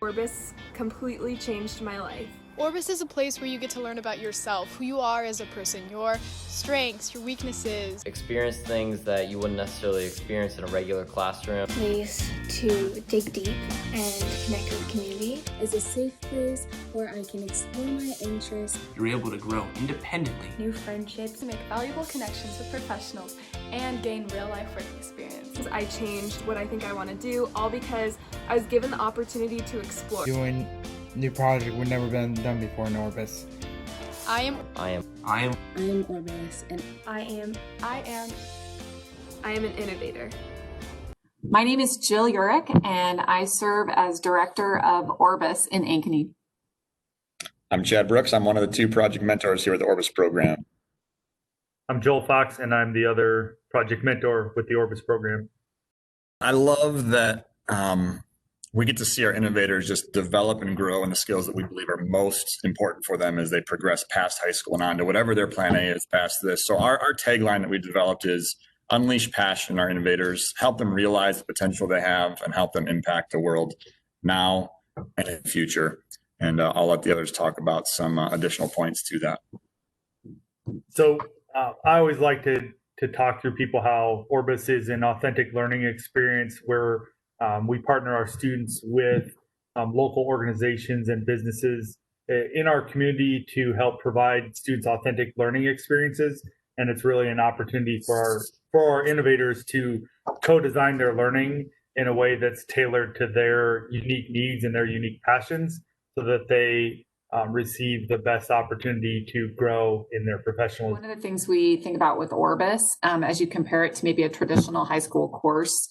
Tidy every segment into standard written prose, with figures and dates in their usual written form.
Orbis completely changed my life. Orbis is a place where you get to learn about yourself, who you are as a person, your strengths, your weaknesses. Experience things that you wouldn't necessarily experience in a regular classroom. Place to dig deep and connect with the community. Is a safe place where I can explore my interests. You're able to grow independently. New friendships. To make valuable connections with professionals and gain real-life work experience. I changed what I think I want to do, all because I was given the opportunity to explore. Doing new project we've never been done before in Orbis. I am Orbis, and I am an innovator. My name is Jill Urich, and I serve as Director of Orbis in Ankeny. I'm Chad Brooks. I'm one of the two project mentors here at the Orbis program. I'm Joel Fox, and I'm the other project mentor with the Orbis program. I love that we get to see our innovators just develop and grow in the skills that we believe are most important for them as they progress past high school and on to whatever their plan A is past this. So our tagline that we developed is unleash passion in our innovators, help them realize the potential they have, and help them impact the world now and in the future. And I'll let the others talk about some additional points to that. So I always like to talk through people how Orbis is an authentic learning experience where we partner our students with local organizations and businesses in our community to help provide students authentic learning experiences. And it's really an opportunity for our innovators to co-design their learning in a way that's tailored to their unique needs and their unique passions so that they receive the best opportunity to grow in their professional. One of the things we think about with Orbis, as you compare it to maybe a traditional high school course,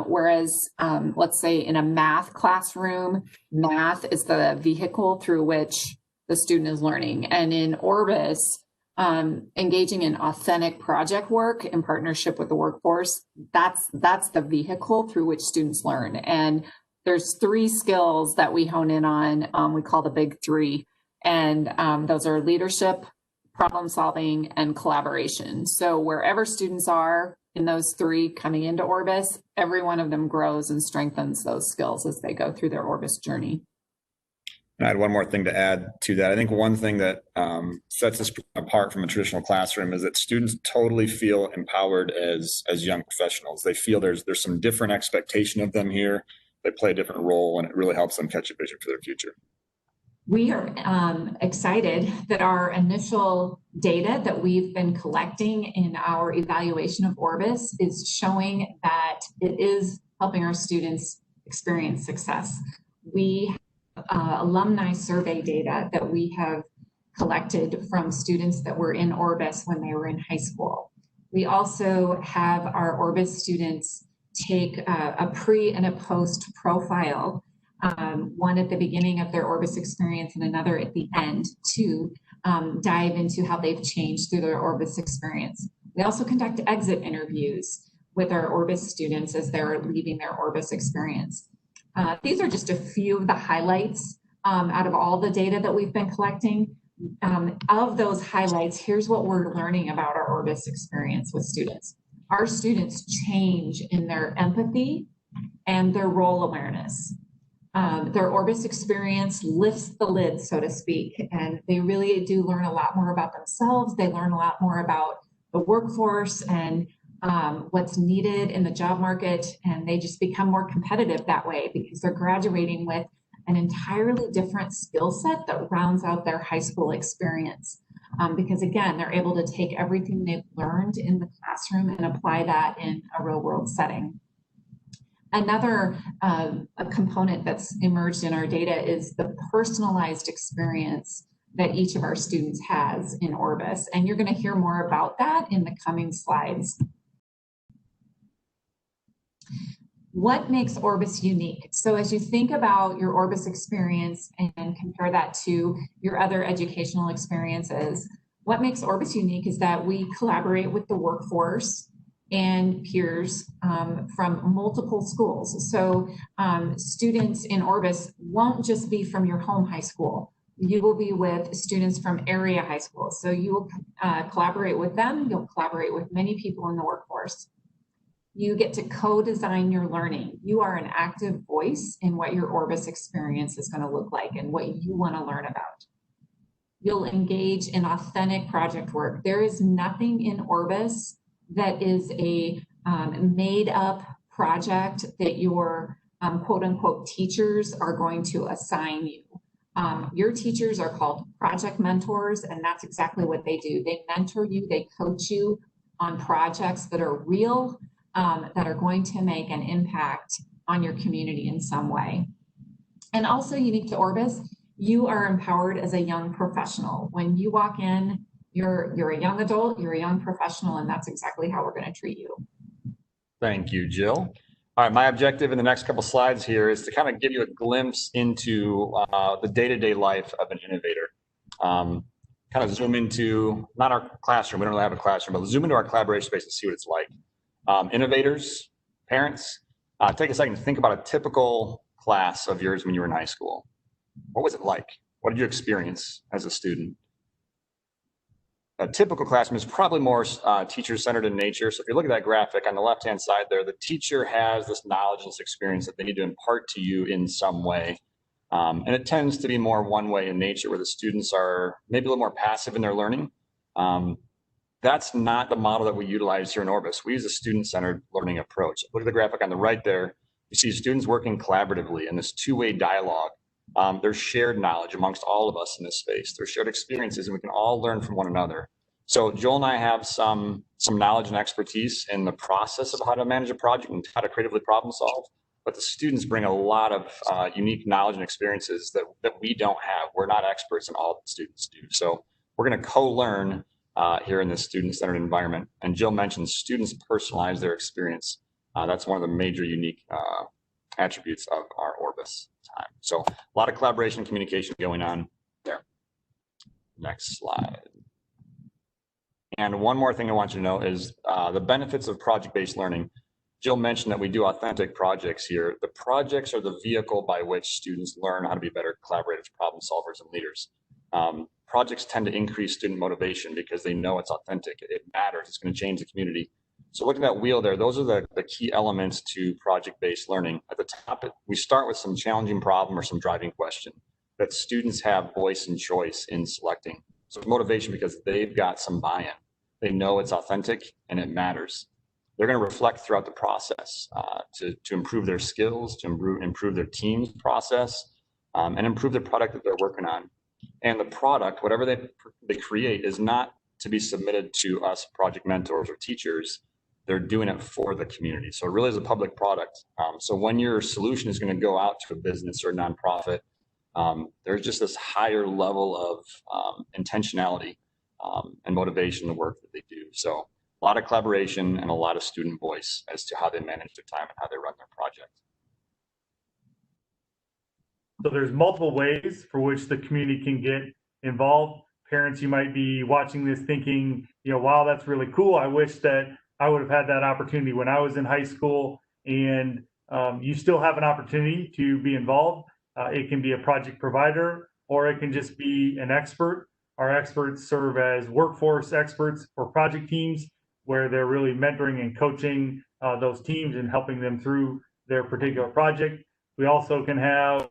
whereas let's say in a math classroom, math is the vehicle through which the student is learning. And in Orbis, engaging in authentic project work in partnership with the workforce, that's the vehicle through which students learn. And there's 3 skills that we hone in on, we call the big 3. And those are leadership, problem solving, and collaboration. So wherever students are in those 3 coming into Orbis, every one of them grows and strengthens those skills as they go through their Orbis journey. And I had one more thing to add to that. I think one thing that sets us apart from a traditional classroom is that students totally feel empowered as young professionals. They feel there's some different expectation of them here. They play a different role, and it really helps them catch a vision for their future. We are excited that our initial data that we've been collecting in our evaluation of Orbis is showing that it is helping our students experience success. We have alumni survey data that we have collected from students that were in Orbis when they were in high school. We also have our Orbis students take a pre and a post profile, one at the beginning of their Orbis experience and another at the end, to dive into how they've changed through their Orbis experience. We also conduct exit interviews with our Orbis students as they're leaving their Orbis experience. These are just a few of the highlights out of all the data that we've been collecting. Of those highlights, here's what we're learning about our Orbis experience with students. Our students change in their empathy and their role awareness. Their Orbis experience lifts the lid, so to speak, and they really do learn a lot more about themselves. They learn a lot more about the workforce and what's needed in the job market, and they just become more competitive that way because they're graduating with an entirely different skill set that rounds out their high school experience. Because again, they're able to take everything they've learned in the classroom and apply that in a real world setting. Another a component that's emerged in our data is the personalized experience that each of our students has in Orbis. And you're going to hear more about that in the coming slides. What makes Orbis unique? So as you think about your Orbis experience and compare that to your other educational experiences, what makes Orbis unique is that we collaborate with the workforce and peers from multiple schools. So students in Orbis won't just be from your home high school. You will be with students from area high schools. So you will collaborate with them. You'll collaborate with many people in the workforce. You get to co-design your learning. You are an active voice in what your Orbis experience is going to look like and what you want to learn about. You'll engage in authentic project work. There is nothing in Orbis that is a made up project that your quote unquote teachers are going to assign you. Your teachers are called project mentors, and that's exactly what they do. They mentor you, they coach you on projects that are real, that are going to make an impact on your community in some way. And also unique to Orbis, you are empowered as a young professional. When you walk in, you're a young adult, you're a young professional, and that's exactly how we're going to treat you. Thank you, Jill. All right, my objective in the next couple slides here is to kind of give you a glimpse into the day-to-day life of an innovator. Kind of zoom into, not our classroom, we don't really have a classroom, but zoom into our collaboration space and see what it's like. Innovators, parents, take a second to think about a typical class of yours when you were in high school. What was it like? What did you experience as a student? A typical classroom is probably more teacher-centered in nature. So if you look at that graphic on the left-hand side there, the teacher has this knowledge and this experience that they need to impart to you in some way. And it tends to be more one-way in nature, where the students are maybe a little more passive in their learning. That's not the model that we utilize here in Orbis. We use a student-centered learning approach. Look at the graphic on the right there. You see students working collaboratively in this two-way dialogue. There's shared knowledge amongst all of us in this space. There's shared experiences, and we can all learn from one another. So Joel and I have some knowledge and expertise in the process of how to manage a project and how to creatively problem solve. But the students bring a lot of unique knowledge and experiences that we don't have. We're not experts in all that students do. So we're going to co-learn here in this student-centered environment. And Jill mentioned students personalize their experience. That's one of the major unique attributes of our Orbis time. So a lot of collaboration and communication going on there. Next slide. And one more thing I want you to know is the benefits of project-based learning. Jill mentioned that we do authentic projects here. The projects are the vehicle by which students learn how to be better collaborative problem solvers and leaders. Projects tend to increase student motivation because they know it's authentic. It matters. It's going to change the community. So look at that wheel there. Those are the key elements to project-based learning. At the top, we start with some challenging problem or some driving question that students have voice and choice in selecting. So motivation because they've got some buy-in. They know it's authentic and it matters. They're going to reflect throughout the process to improve their skills, to improve their team's process, and improve the product that they're working on. And the product, whatever they create, is not to be submitted to us project mentors or teachers. They're doing it for the community. So it really is a public product. So when your solution is going to go out to a business or a nonprofit, there's just this higher level of intentionality and motivation in the work that they do. So a lot of collaboration and a lot of student voice as to how they manage their time and how they run their project. So there's multiple ways for which the community can get involved. Parents, you might be watching this thinking, wow, that's really cool. I wish that I would have had that opportunity when I was in high school. And you still have an opportunity to be involved. It can be a project provider, or it can just be an expert. Our experts serve as workforce experts for project teams, where they're really mentoring and coaching those teams and helping them through their particular project. We also can have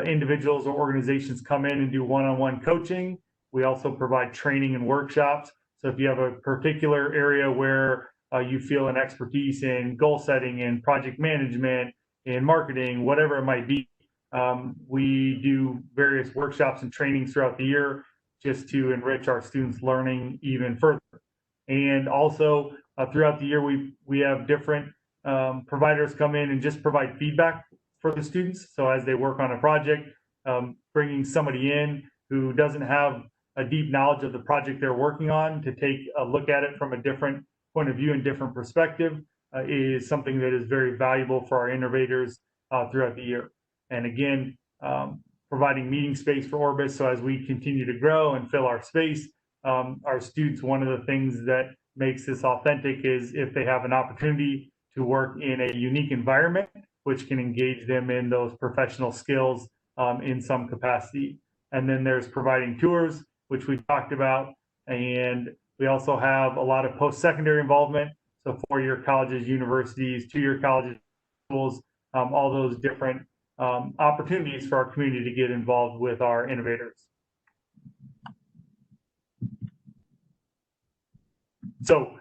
individuals or organizations come in and do one-on-one coaching. We also provide training and workshops. So if you have a particular area where you feel an expertise in goal setting and project management and marketing, whatever it might be, we do various workshops and trainings throughout the year just to enrich our students' learning even further. And also throughout the year, we have different providers come in and just provide feedback for the students. So as they work on a project, bringing somebody in who doesn't have a deep knowledge of the project they're working on to take a look at it from a different point of view and different perspective is something that is very valuable for our innovators throughout the year. And again, providing meeting space for Orbis. So as we continue to grow and fill our space, our students, one of the things that makes this authentic is if they have an opportunity to work in a unique environment, which can engage them in those professional skills in some capacity. And then there's providing tours, which we talked about. And we also have a lot of post-secondary involvement. So 4-year colleges, universities, 2-year colleges, schools, all those different opportunities for our community to get involved with our innovators. So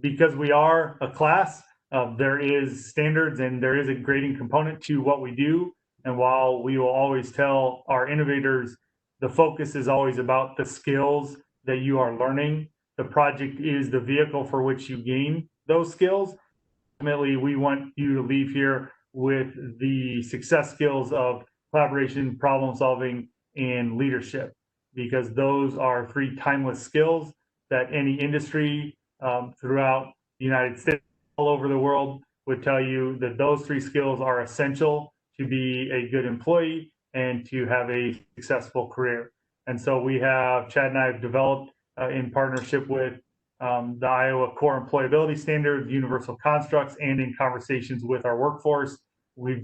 because we are a class, there is standards and there is a grading component to what we do. And while we will always tell our innovators, the focus is always about the skills that you are learning. The project is the vehicle for which you gain those skills. Ultimately, we want you to leave here with the success skills of collaboration, problem solving, and leadership, because those are 3 timeless skills that any industry throughout the United States, all over the world, would tell you that those 3 skills are essential to be a good employee and to have a successful career. And so we have, Chad and I have developed in partnership with the Iowa Core Employability Standards, Universal Constructs, and in conversations with our workforce, we've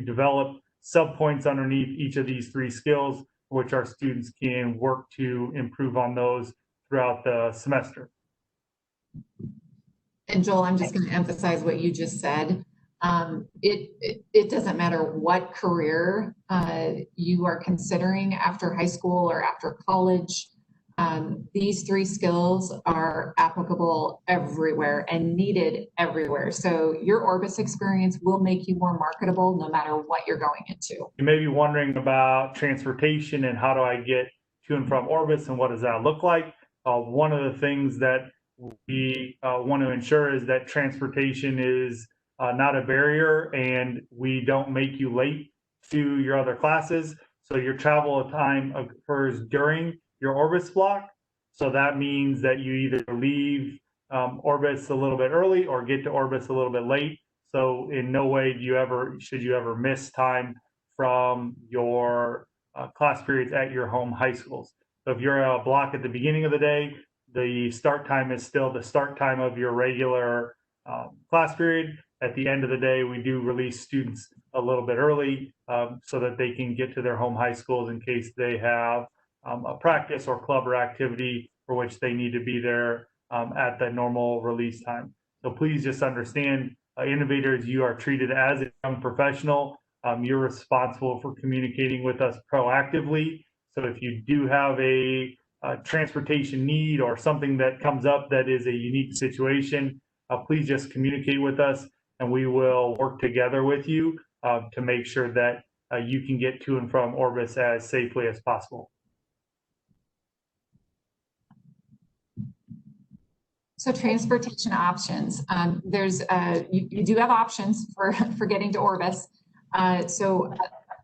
developed subpoints underneath each of these 3 skills, which our students can work to improve on those throughout the semester. And Joel, I'm just going to emphasize what you just said. It doesn't matter what career you are considering after high school or after college. These 3 skills are applicable everywhere and needed everywhere. So your Orbis experience will make you more marketable no matter what you're going into. You may be wondering about transportation and how do I get to and from Orbis and what does that look like? One of the things that we want to ensure is that transportation is not a barrier and we don't make you late to your other classes. So your travel time occurs during your Orbis block. So that means that you either leave Orbis a little bit early or get to Orbis a little bit late. So in no way should you ever miss time from your class periods at your home high schools. So if you're a block at the beginning of the day, the start time is still the start time of your regular class period. At the end of the day, we do release students a little bit early so that they can get to their home high schools in case they have a practice or club or activity for which they need to be there at the normal release time. So please just understand, innovators, you are treated as a young professional. You're responsible for communicating with us proactively. So if you do have a transportation need or something that comes up that is a unique situation, please just communicate with us and we will work together with you to make sure that you can get to and from Orbis as safely as possible. So transportation options, you do have options for getting to Orbis. So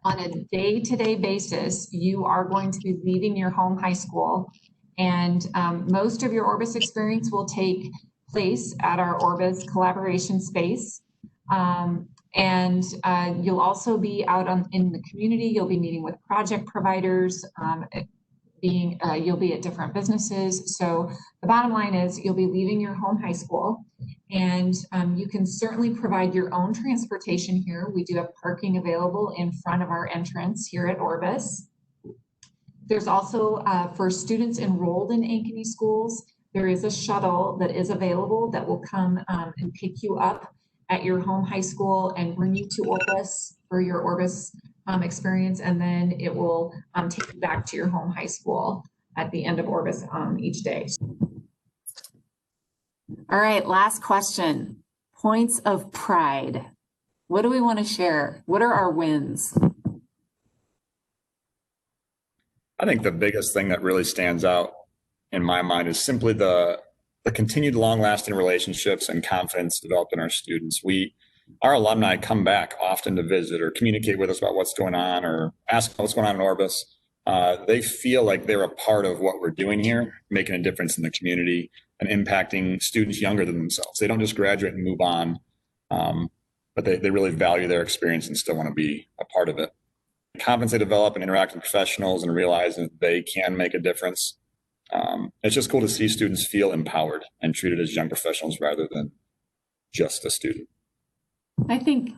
on a day-to-day basis, you are going to be leaving your home high school, and most of your Orbis experience will take place at our Orbis collaboration space. And you'll also be out in the community. You'll be meeting with project providers, you'll be at different businesses. So the bottom line is you'll be leaving your home high school, and you can certainly provide your own transportation here. We do have parking available in front of our entrance here at Orbis. There's also, for students enrolled in Ankeny schools, there is a shuttle that is available that will come and pick you up at your home high school and bring you to Orbis for your Orbis experience, and then it will take you back to your home high school at the end of Orbis each day. All right, last question. Points of pride. What do we want to share? What are our wins? I think the biggest thing that really stands out in my mind is simply the continued long-lasting relationships and confidence developed in our students. Our alumni come back often to visit or communicate with us about what's going on or ask what's going on in Orbis. They feel like they're a part of what we're doing here, making a difference in the community and impacting students younger than themselves. They don't just graduate and move on, but they really value their experience and still want to be a part of it. The confidence they develop and interact with professionals and realize that they can make a difference. It's just cool to see students feel empowered and treated as young professionals rather than just a student. I think,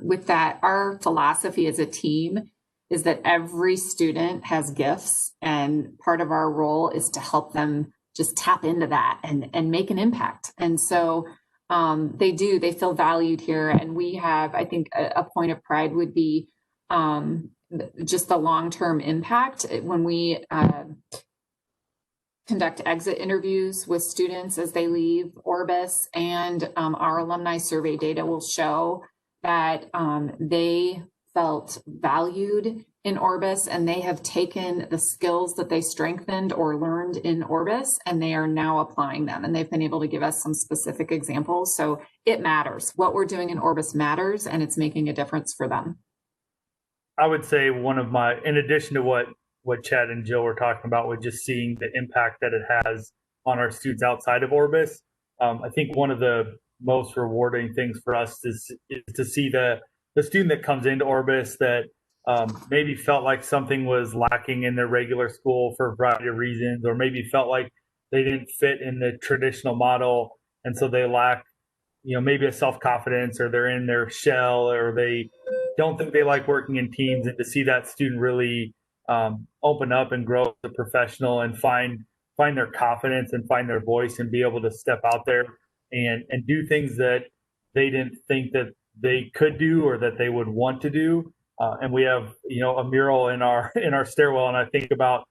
with that, our philosophy as a team is that every student has gifts, and part of our role is to help them just tap into that and make an impact. And so they feel valued here. And we have, I think a point of pride would be just the long-term impact when we conduct exit interviews with students as they leave Orbis, and our alumni survey data will show that they felt valued in Orbis, and they have taken the skills that they strengthened or learned in Orbis, and they are now applying them. And they've been able to give us some specific examples. So it matters. What we're doing in Orbis matters, and it's making a difference for them. I would say in addition to what Chad and Jill were talking about, with just seeing the impact that it has on our students outside of Orbis, I think one of the most rewarding things for us is to see the student that comes into Orbis that maybe felt like something was lacking in their regular school for a variety of reasons, or maybe felt like they didn't fit in the traditional model, and so they lack, maybe a self-confidence, or they're in their shell, or they don't think they like working in teams. And to see that student really open up and grow as a professional and find their confidence and find their voice and be able to step out there and do things that they didn't think that they could do or that they would want to do. And we have, a mural in our stairwell, and I think about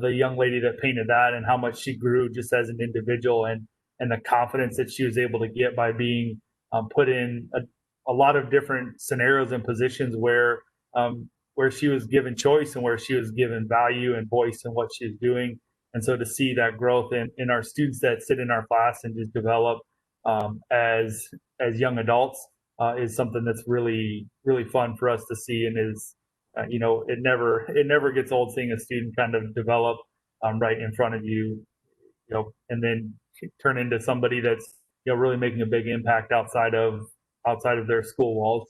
the young lady that painted that and how much she grew just as an individual, and the confidence that she was able to get by being put in a lot of different scenarios and positions where she was given choice and where she was given value and voice in what she's doing. And so to see that growth in our students that sit in our class and just develop as young adults is something that's really, really fun for us to see, and is, it never gets old seeing a student kind of develop right in front of you, and then turn into somebody that's, really making a big impact outside of their school walls.